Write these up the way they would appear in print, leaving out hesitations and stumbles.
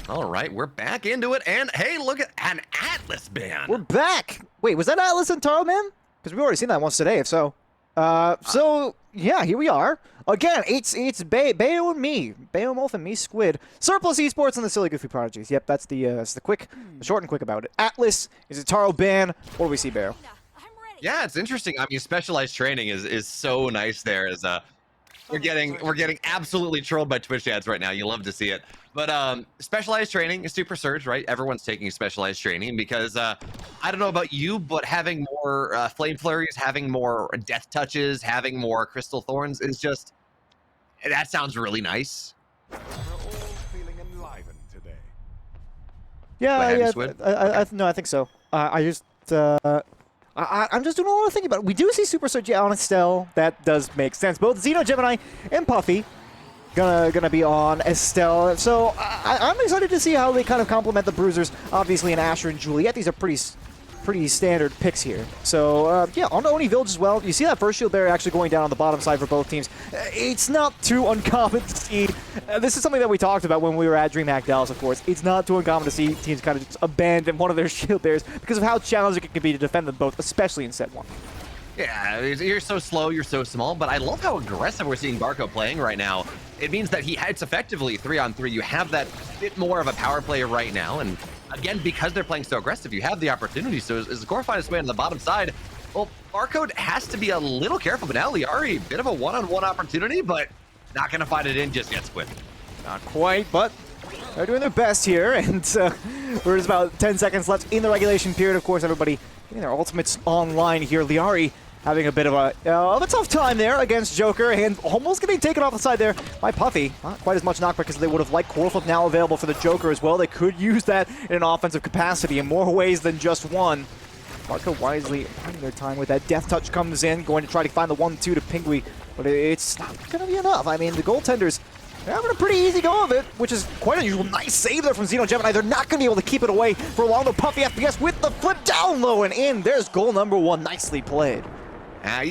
All right, we're back into it, and hey, look at an Atlas ban. We're back! Wait, was that Atlas and Taro, man? Because we've already seen that once today, if so. So, yeah, here we are. Again, it's Bayo and me. Bayo Wolf and me, Squidd. SuRpLu5 Esports and the Silly Goofy Prodigies. Yep, that's the short and quick about it. Atlas is a Taro ban. What do we see, Bayo? Yeah, it's interesting. I mean, specialized training is so nice there. As we're getting absolutely trolled by Twitch ads right now. You love to see it. But specialized training is super surge, right? Everyone's taking specialized training because I don't know about you, but having more flame flurries, having more death touches, having more crystal thorns is just, that sounds really nice. We're all feeling enlivened today. Yeah, no, I think so. I'm just doing a lot of thinking about it. We do see Super Surge on Estelle. That does make sense. Both XenoGemini and Puffy gonna be on Estelle. So I'm excited to see how they kind of complement the Bruisers. Obviously, in Asher and Juliet, these are pretty standard picks here. So yeah, on Oni Village as well. You see that first shield barrier actually going down on the bottom side for both teams. It's not too uncommon to see. This is something that we talked about when we were at DreamHack Dallas, of course. It's not too uncommon to see teams kind of just abandon one of their shield barriers because of how challenging it can be to defend them both, especially in set 1. Yeah, you're so slow, you're so small, but I love how aggressive we're seeing Barcode playing right now. It means that it's effectively 3-on-3. You have that bit more of a power player right now, and again, because they're playing so aggressive, you have the opportunity. So as the core finds its way on the bottom side, well, Barcode has to be a little careful, but now Lyarri, bit of a one-on-one opportunity, but not going to find it in just yet, Squidd. Not quite, but they're doing their best here, and we're just about 10 seconds left in the regulation period. Of course, everybody getting their ultimates online here. Lyarri having a bit of a tough time there against Joker, and almost getting taken off the side there by Puffy. Not quite as much knockback because they would have liked Core Flip now available for the Joker as well. They could use that in an offensive capacity in more ways than just one. Barcode wisely finding their time with that. Death Touch comes in, going to try to find the 1-2 to Pengwy, but it's not going to be enough. I mean, the goaltenders, they're having a pretty easy go of it, which is quite unusual. Nice save there from XenoGemini. They're not going to be able to keep it away for long, though. PuffyFPS with the flip down low and in. There's goal number 1. Nicely played.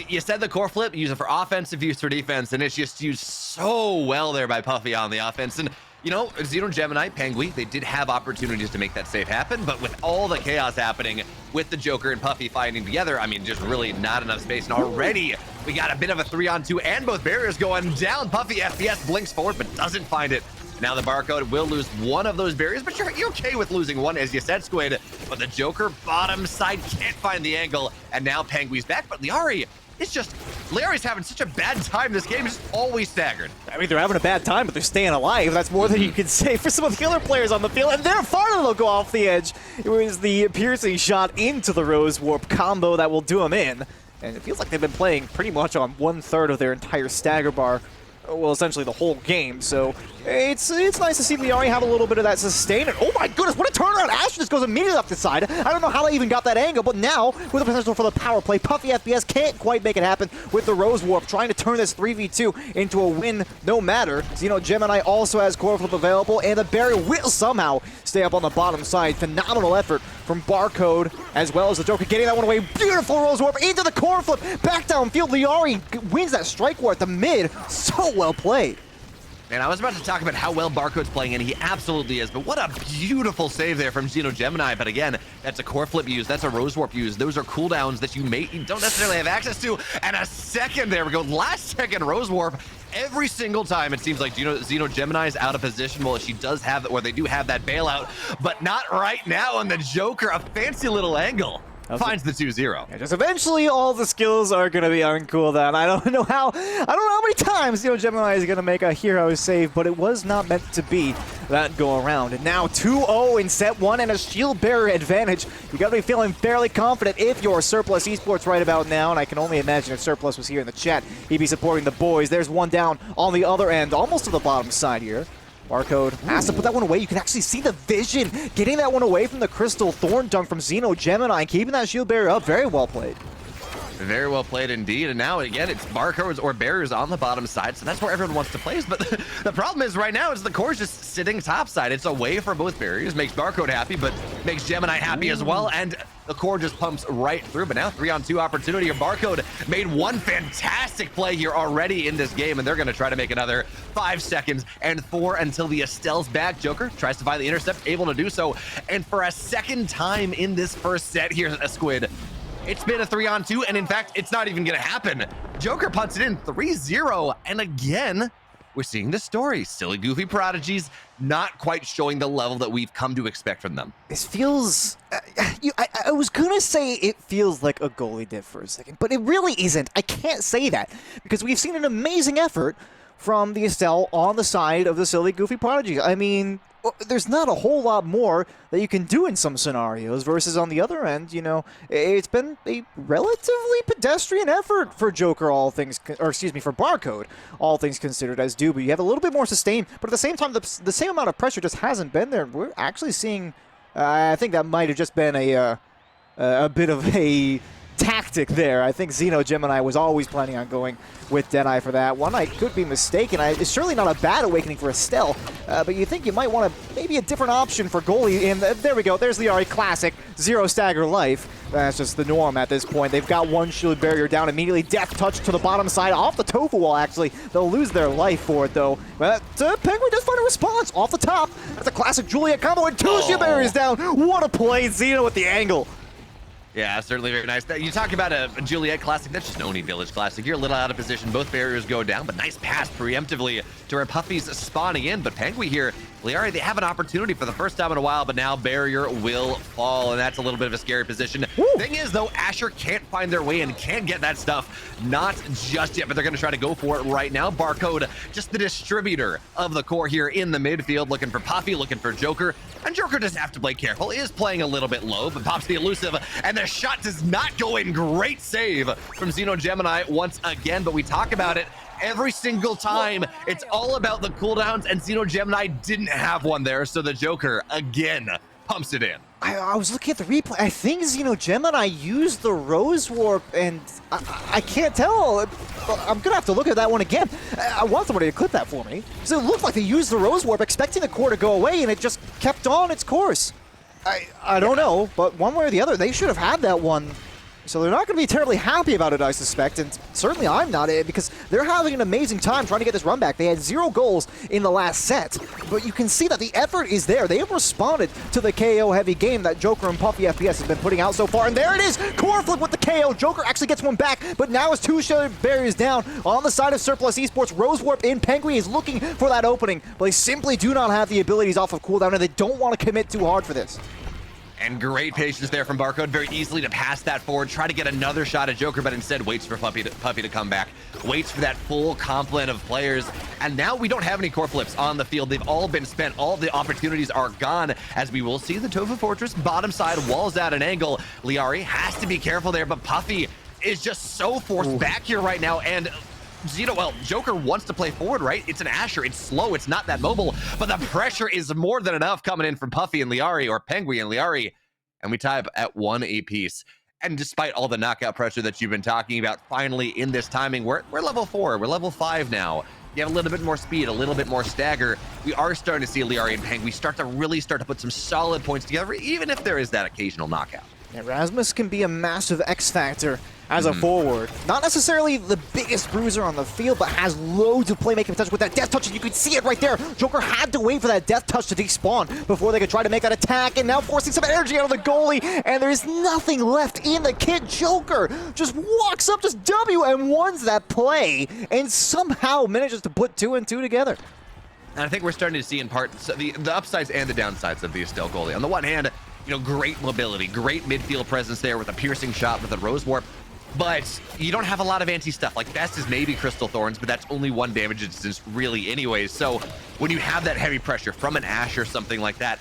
You said the core flip, use it for offensive, use for defense, and it's just used so well there by Puffy on the offense. And, you know, XenoGemini, Pengwy, they did have opportunities to make that save happen, but with all the chaos happening with the Joker and Puffy fighting together, I mean, just really not enough space. And already we got a bit of a 3-on-2 and both barriers going down. PuffyFPS blinks forward, but doesn't find it. Now the Barcode will lose one of those barriers, but you're okay with losing one, as you said, Squidd. But the Joker bottom side can't find the angle, and now Pengwy's back. But Lyarri, Lyarri's having such a bad time. This game is always staggered. I mean, they're having a bad time, but they're staying alive. That's more than you can say for some of the other players on the field. And they're farther they'll go off the edge. It was the piercing shot into the Rose Warp combo that will do them in. And it feels like they've been playing pretty much on 1/3 of their entire stagger bar. Well, essentially the whole game, so it's nice to see Lyarri have a little bit of that sustain. And oh my goodness, what a turnaround! Ash just goes immediately up the side. I don't know how they even got that angle, but now, with the potential for the power play, PuffyFPS can't quite make it happen with the Rose Warp, trying to turn this 3v2 into a win no matter. XenoGemini also has Core Flip available, and the barrier will somehow stay up on the bottom side. Phenomenal effort from Barcode, as well as the Joker getting that one away. Beautiful Rose Warp into the Core Flip, back downfield. Lyarri wins that strike war at the mid. So well played. Man, I was about to talk about how well Barcode's playing, and he absolutely is, but what a beautiful save there from XenoGemini. But again, that's a Core Flip use, that's a Rose Warp use. Those are cooldowns that you don't necessarily have access to. And a second, there we go, last second Rose Warp. Every single time it seems like XenoGemini is out of position. Well, she does have, or they do have that bailout, but not right now. And the Joker, a fancy little angle, finds the 2-0. Yeah, just eventually all the skills are going to be on cooldown. I don't know how many times XenoGemini is going to make a hero save, but it was not meant to be that go around. And now 2-0 in set 1 and a shield bearer advantage. You got to be feeling fairly confident if you're SuRpLu5 Esports right about now, and I can only imagine if SuRpLu5 was here in the chat, he'd be supporting the boys. There's one down on the other end, almost to the bottom side here. Barcode has to put that one away. You can actually see the vision getting that one away from the Crystal Thorn dunk from XenoGemini and keeping that shield barrier up. Very well played. Very well played indeed. And now again, it's Barcodes or barriers on the bottom side, so that's where everyone wants to place. But the problem is right now is the core's just sitting topside. It's away from both barriers, makes Barcode happy, but makes Gemini happy as well. And the core just pumps right through. But now 3-on-2 opportunity. Barcode made one fantastic play here already in this game, and they're going to try to make another 5 seconds and 4 until the Estelle's back. Joker tries to find the intercept, able to do so. And for a second time in this first set, here's a Squidd. It's been a 3-on-2, and in fact, it's not even gonna happen. Joker punts it in 3-0, and again, we're seeing the story. Silly, goofy Prodygies, not quite showing the level that we've come to expect from them. This feels... I was gonna say it feels like a goalie dip for a second, but it really isn't. I can't say that, because we've seen an amazing effort from the Estelle on the side of the silly, goofy Prodigy. I mean, there's not a whole lot more that you can do in some scenarios, versus on the other end, you know, it's been a relatively pedestrian effort for Joker, all things, or excuse me, for Barcode, all things considered, as do, but you have a little bit more sustain, but at the same time, the same amount of pressure just hasn't been there. We're actually seeing, I think that might have just been a bit of a tactic there. I think XenoGemini was always planning on going with Deadeye for that one. I could be mistaken. It's surely not a bad awakening for Estelle, but you think you might want maybe a different option for goalie. And there we go. There's Lyarri, classic 0 stagger life. That's just the norm at this point. They've got one shield barrier down immediately. Death touch to the bottom side off the tofu wall. Actually, they'll lose their life for it though. But Pengwy does find a response off the top. That's a classic Juliet combo and 2 shield barriers down. What a play, Xeno with the angle. Yeah, certainly very nice. You talk about a Juliet classic, that's just an Oni Village classic. You're a little out of position, both barriers go down, but nice pass preemptively to where Puffy's spawning in. But Pengwy here, Lyarri, they have an opportunity for the first time in a while, but now barrier will fall, and that's a little bit of a scary position. Woo! Thing is, though, Asher can't find their way and can't get that stuff. Not just yet, but they're going to try to go for it right now. Barcode, just the distributor of the core here in the midfield, looking for Puffy, looking for Joker. And Joker doesn't have to play careful, is playing a little bit low, but pops the elusive, and the shot does not go in. Great save from XenoGemini once again, but we talk about it every single time. It's all about the cooldowns, and XenoGemini didn't have one there, so the Joker, again, pumps it in. I was looking at the replay. I think XenoGemini used the Rose Warp, and I can't tell. I'm going to have to look at that one again. I want somebody to clip that for me. So it looked like they used the Rose Warp, expecting the core to go away, and it just kept on its course. I don't know, but one way or the other, they should have had that one. So they're not going to be terribly happy about it, I suspect, and certainly I'm not, because they're having an amazing time trying to get this run back. They had 0 goals in the last set, but you can see that the effort is there. They have responded to the KO-heavy game that Joker and PuffyFPS has been putting out so far, and there it is! Core flip with the KO. Joker actually gets one back, but now his 2 shield barriers down on the side of SuRpLu5 Esports. Rose Warp in. Pengwy is looking for that opening, but they simply do not have the abilities off of cooldown, and they don't want to commit too hard for this. And great patience there from Barcode, very easily to pass that forward, try to get another shot at Joker, but instead waits for Puffy to come back, waits for that full complement of players, and now we don't have any core flips on the field. They've all been spent, all the opportunities are gone, as we will see the Tofu Fortress bottom side walls at an angle. Lyarri has to be careful there, but Puffy is just so forced back here right now, and Joker wants to play forward, right? It's an Asher, it's slow, it's not that mobile, but the pressure is more than enough coming in from Puffy and Lyarri, or Pengwy and Lyarri, and we tie up at 1 apiece. And despite all the knockout pressure that you've been talking about, finally in this timing, we're level 4, we're level 5 now. You have a little bit more speed, a little bit more stagger. We are starting to see Lyarri and Pengwy start to put some solid points together, even if there is that occasional knockout. Erasmus can be a massive X factor as a forward. Not necessarily the biggest bruiser on the field, but has loads of playmaking potential with that death touch, and you can see it right there. Joker had to wait for that death touch to despawn before they could try to make that attack, and now forcing some energy out of the goalie, and there's nothing left in the kit. Joker just walks up, just WM1s that play, and somehow manages to put 2 and 2 together. And I think we're starting to see in part the upsides and the downsides of the Estelle goalie. On the one hand, great mobility, great midfield presence there with a piercing shot with a Rose Warp, but you don't have a lot of anti-stuff. Like, best is maybe Crystal Thorns, but that's only 1 damage distance really anyways. So when you have that heavy pressure from an Ashe or something like that,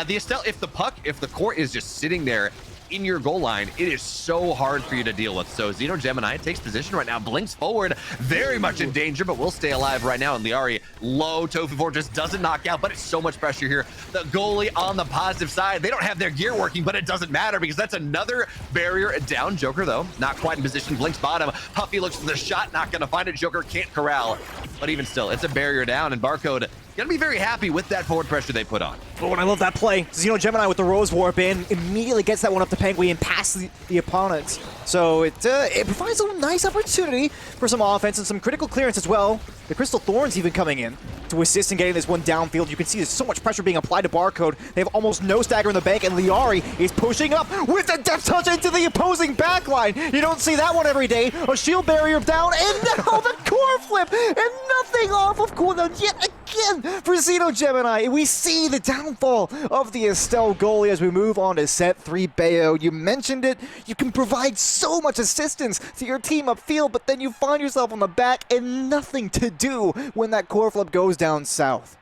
the Estelle, if the core is just sitting there in your goal line, it is so hard for you to deal with. So XenoGemini takes position right now, blinks forward, very much in danger, but will stay alive right now. And Lyarri, low Tofu Fortress doesn't knock out, but it's so much pressure here. The goalie on the positive side, they don't have their gear working, but it doesn't matter because that's another barrier down. Joker, though, not quite in position, blinks bottom. Puffy looks for the shot, not gonna find it. Joker can't corral, but even still, it's a barrier down, and Barcode gonna be very happy with that forward pressure they put on. Oh, and I love that play. XenoGemini with the Rose Warp in, immediately gets that one up to Pengwy and past the opponents. So it provides a nice opportunity for some offense and some critical clearance as well. The Crystal Thorns even coming in to assist in getting this one downfield. You can see there's so much pressure being applied to Barcode. They have almost no stagger in the bank, and Lyarri is pushing up with the death touch into the opposing backline. You don't see that one every day. A shield barrier down, and now the core flip, and nothing off of cooldown yet again for XenoGemini. We see the downfall of the Estelle goalie as we move on to set 3 Bayo. You mentioned it. You can provide so much assistance to your team upfield, but then you find yourself on the back and nothing to do when that core flip goes down south.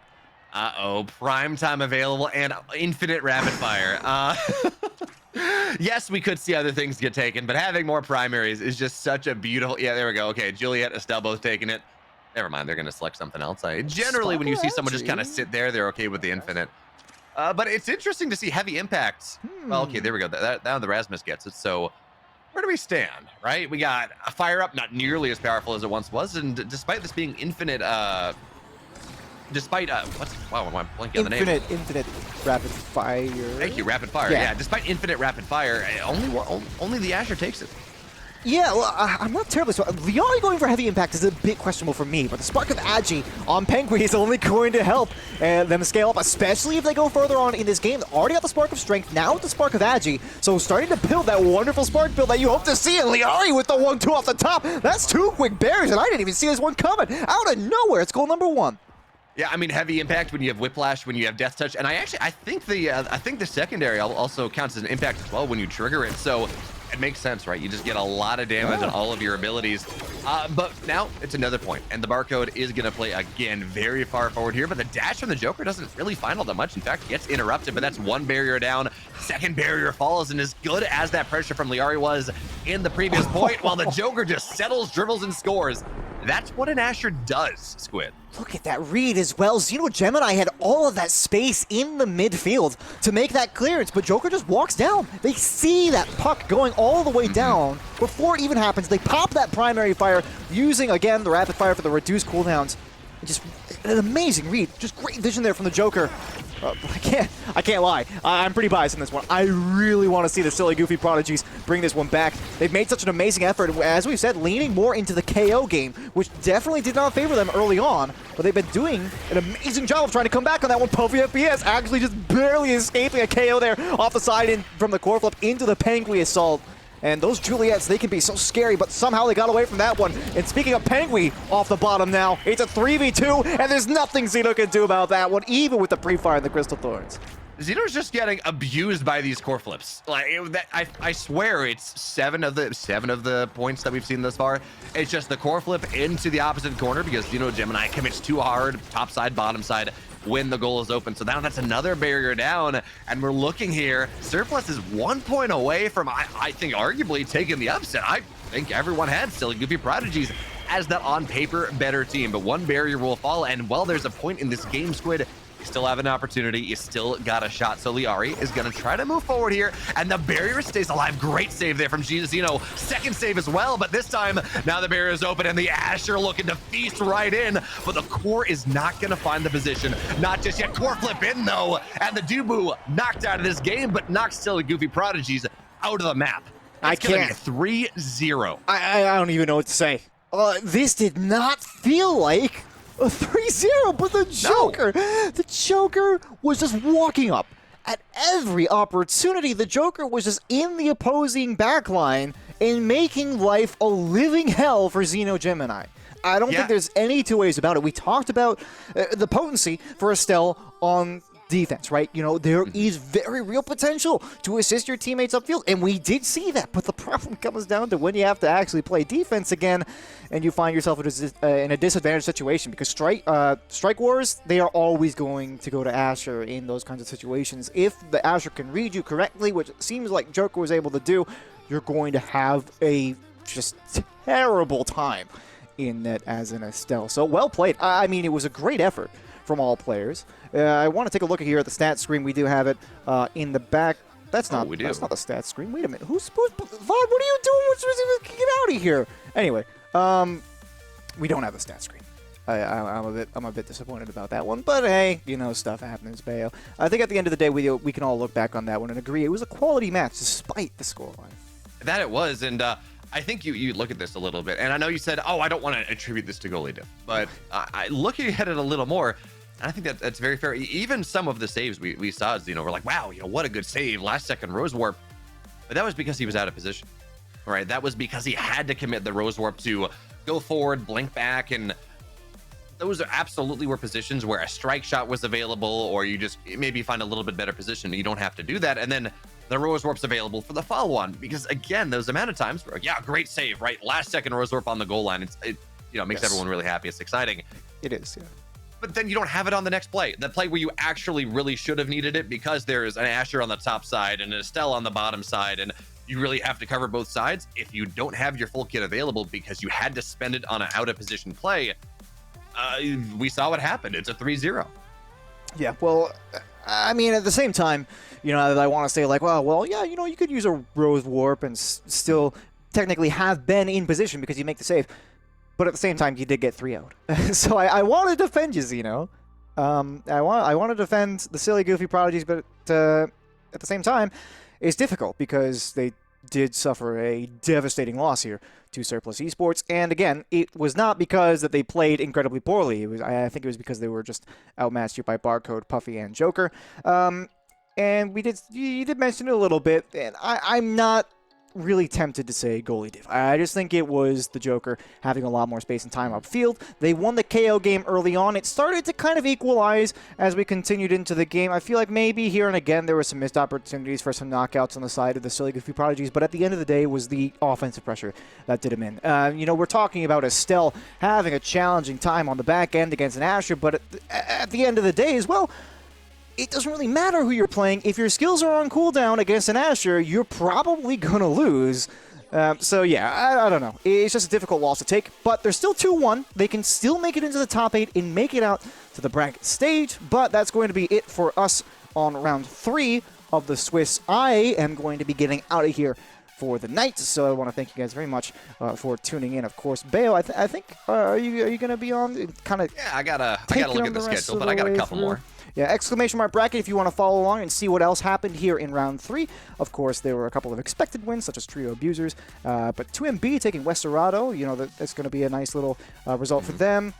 Uh-oh, Primetime available and infinite rapid fire. Yes, we could see other things get taken, but having more primaries is just such a beautiful... Yeah, there we go. Okay, Juliet, Estelle both taking it. Never mind, they're going to select something else. Generally, when you see someone just kind of sit there, they're okay with the infinite. But it's interesting to see heavy impacts. Well, okay, there we go. Now the Rasmus gets it. So where do we stand, right? We got a fire up, not nearly as powerful as it once was. And despite this being infinite... Despite wow, I'm blanking on the name. Infinite rapid fire. Thank you, rapid fire. Yeah, despite infinite rapid fire, only the Asher takes it. Yeah, well, I'm not terribly so. Lyarri going for heavy impact is a bit questionable for me, but the Spark of Agi on Pengwy is only going to help them scale up, especially if they go further on in this game. They already got the Spark of Strength, now with the Spark of Agi, so starting to build that wonderful Spark build that you hope to see, and Lyarri with the 1-2 off the top. That's 2 quick barriers, and I didn't even see this one coming. Out of nowhere, it's goal number 1. Yeah, I mean, heavy impact when you have Whiplash, when you have Death Touch, and I think the secondary also counts as an impact as well when you trigger it. So it makes sense, right? You just get a lot of damage on all of your abilities. But now it's another point, and the Barcode is going to play again very far forward here. But the dash from the Joker doesn't really find all that much. In fact, gets interrupted. But that's one barrier down. Second barrier falls, and as good as that pressure from Lyarri was in the previous point, while the Joker just settles, dribbles, and scores. That's what an Asher does, Squidd. Look at that read as well. XenoGemini had all of that space in the midfield to make that clearance, but Joker just walks down. They see that puck going all the way down. Before it even happens, they pop that primary fire using, again, the rapid fire for the reduced cooldowns. Just an amazing read. Just great vision there from the Joker. I can't lie. I'm pretty biased in this one. I really want to see the silly, goofy Prodygies bring this one back. They've made such an amazing effort, as we've said, leaning more into the KO game, which definitely did not favor them early on, but they've been doing an amazing job of trying to come back on that one. PuffyFPS actually just barely escaping a KO there off the side in from the core flip into the Pengwy assault. And those Juliets, they can be so scary, but somehow they got away from that one. And speaking of Pengwy off the bottom now, it's a 3v2, and there's nothing Xeno can do about that one, even with the pre-fire and the Crystal Thorns. Xeno's just getting abused by these core flips. Like I swear it's seven of the points that we've seen thus far. It's just the core flip into the opposite corner because XenoGemini commits too hard, top side, bottom side, when the goal is open. So now that's another barrier down, and we're looking here. SuRpLu5 is 1 point away from, I think, arguably taking the upset. I think everyone had silly, goofy Prodygies as that on paper better team, but one barrier will fall, and while there's a point in this game, Squidd, you still have an opportunity. You still got a shot. So Lyarri is going to try to move forward here, and the barrier stays alive. Great save there from Xeno. Second save as well, but this time, now the barrier is open, and the Asher looking to feast right in, but the core is not going to find the position. Not just yet. Core flip in, though, and the Dubu knocked out of this game, but knocks still Goofy Prodygies out of the map. It's going to be 3-0. I don't even know what to say. This did not feel like a 3-0, but the Joker was just walking up at every opportunity. The Joker was just in the opposing backline and making life a living hell for XenoGemini. I don't think there's any two ways about it. We talked about the potency for Estelle on defense, right? You know, there is very real potential to assist your teammates upfield, and we did see that, but the problem comes down to when you have to actually play defense again, and you find yourself in a disadvantaged situation, because Strike Wars, they are always going to go to Asher in those kinds of situations. If the Asher can read you correctly, which it seems like Joker was able to do, you're going to have a just terrible time in net as an Estelle. So well played. I mean, it was a great effort from all players. I want to take a look here at the stats screen. We do have it in the back. That's not that's not the stats screen. Wait a minute. Who's supposed to... Vod, what are you doing? Get out of here. Anyway, we don't have the stats screen. I'm a bit disappointed about that one, but hey, you know, stuff happens, Bayo. I think at the end of the day, we can all look back on that one and agree it was a quality match despite the scoreline. That it was, and I think you look at this a little bit, and I know you said, oh, I don't want to attribute this to goalie diff, but looking at it a little more, I think that's very fair. Even some of the saves we saw, you know, we're like, wow, you know, what a good save, last second Rose Warp, but that was because he was out of position, right? That was because he had to commit the Rose Warp to go forward, blink back, and those are absolutely were positions where a strike shot was available, or you just maybe find a little bit better position. You don't have to do that, and then the Rose Warp's available for the follow-on, because again, those amount of times where, yeah, great save, right? Last second Rose Warp on the goal line. It you know, makes everyone really happy. It's exciting. It is, yeah. But then you don't have it on the next play. The play where you actually really should have needed it, because there's an Asher on the top side and an Estelle on the bottom side, and you really have to cover both sides. If you don't have your full kit available because you had to spend it on an out-of-position play, we saw what happened. It's a 3-0. Yeah, well, I mean, at the same time, you know, I want to say like, well, yeah, you know, you could use a Rose Warp and still technically have been in position because you make the save. But at the same time, you did get 3 out. So I want to defend you, Xeno. I want to defend the silly, goofy Prodigies, but at the same time, it's difficult because they did suffer a devastating loss here to SuRpLu5 Esports. And again, it was not because that they played incredibly poorly. I think it was because they were just outmatched here by Barcode, Puffy, and Joker. And you did mention it a little bit, and I'm not really tempted to say goalie diff. I just think it was the Joker having a lot more space and time upfield. They won the KO game early on. It started to kind of equalize as we continued into the game. I feel like maybe here and again there were some missed opportunities for some knockouts on the side of the silly goofy Prodigies, but at the end of the day it was the offensive pressure that did him in. You know, we're talking about Estelle having a challenging time on the back end against an Asher, but at the end of the day as well, it doesn't really matter who you're playing. If your skills are on cooldown against an Asher, you're probably going to lose. So yeah, I don't know. It's just a difficult loss to take, but they're still 2-1. They can still make it into the top 8 and make it out to the bracket stage, but that's going to be it for us on round 3 of the Swiss. I am going to be getting out of here for the night, so I want to thank you guys very much for tuning in. Of course, Bayo, I think are you going to be on? Kind of. Yeah, I gotta look at the schedule, but I got a couple more. Yeah, exclamation mark bracket if you want to follow along and see what else happened here in round 3. Of course, there were a couple of expected wins, such as Trio Abusers, but 2MB taking Westerado, you know, that's going to be a nice little result for them.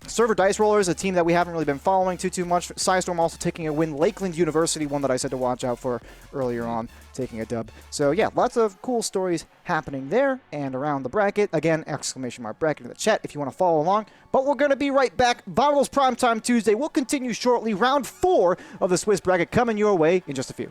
Server Dice Rollers, a team that we haven't really been following too much. Psystorm also taking a win. Lakeland University, one that I said to watch out for earlier on, taking a dub. So yeah, lots of cool stories happening there and around the bracket. Again, exclamation mark bracket in the chat if you want to follow along. But we're going to be right back. Vodible's Primetime Tuesday will continue shortly. Round 4 of the Swiss bracket coming your way in just a few.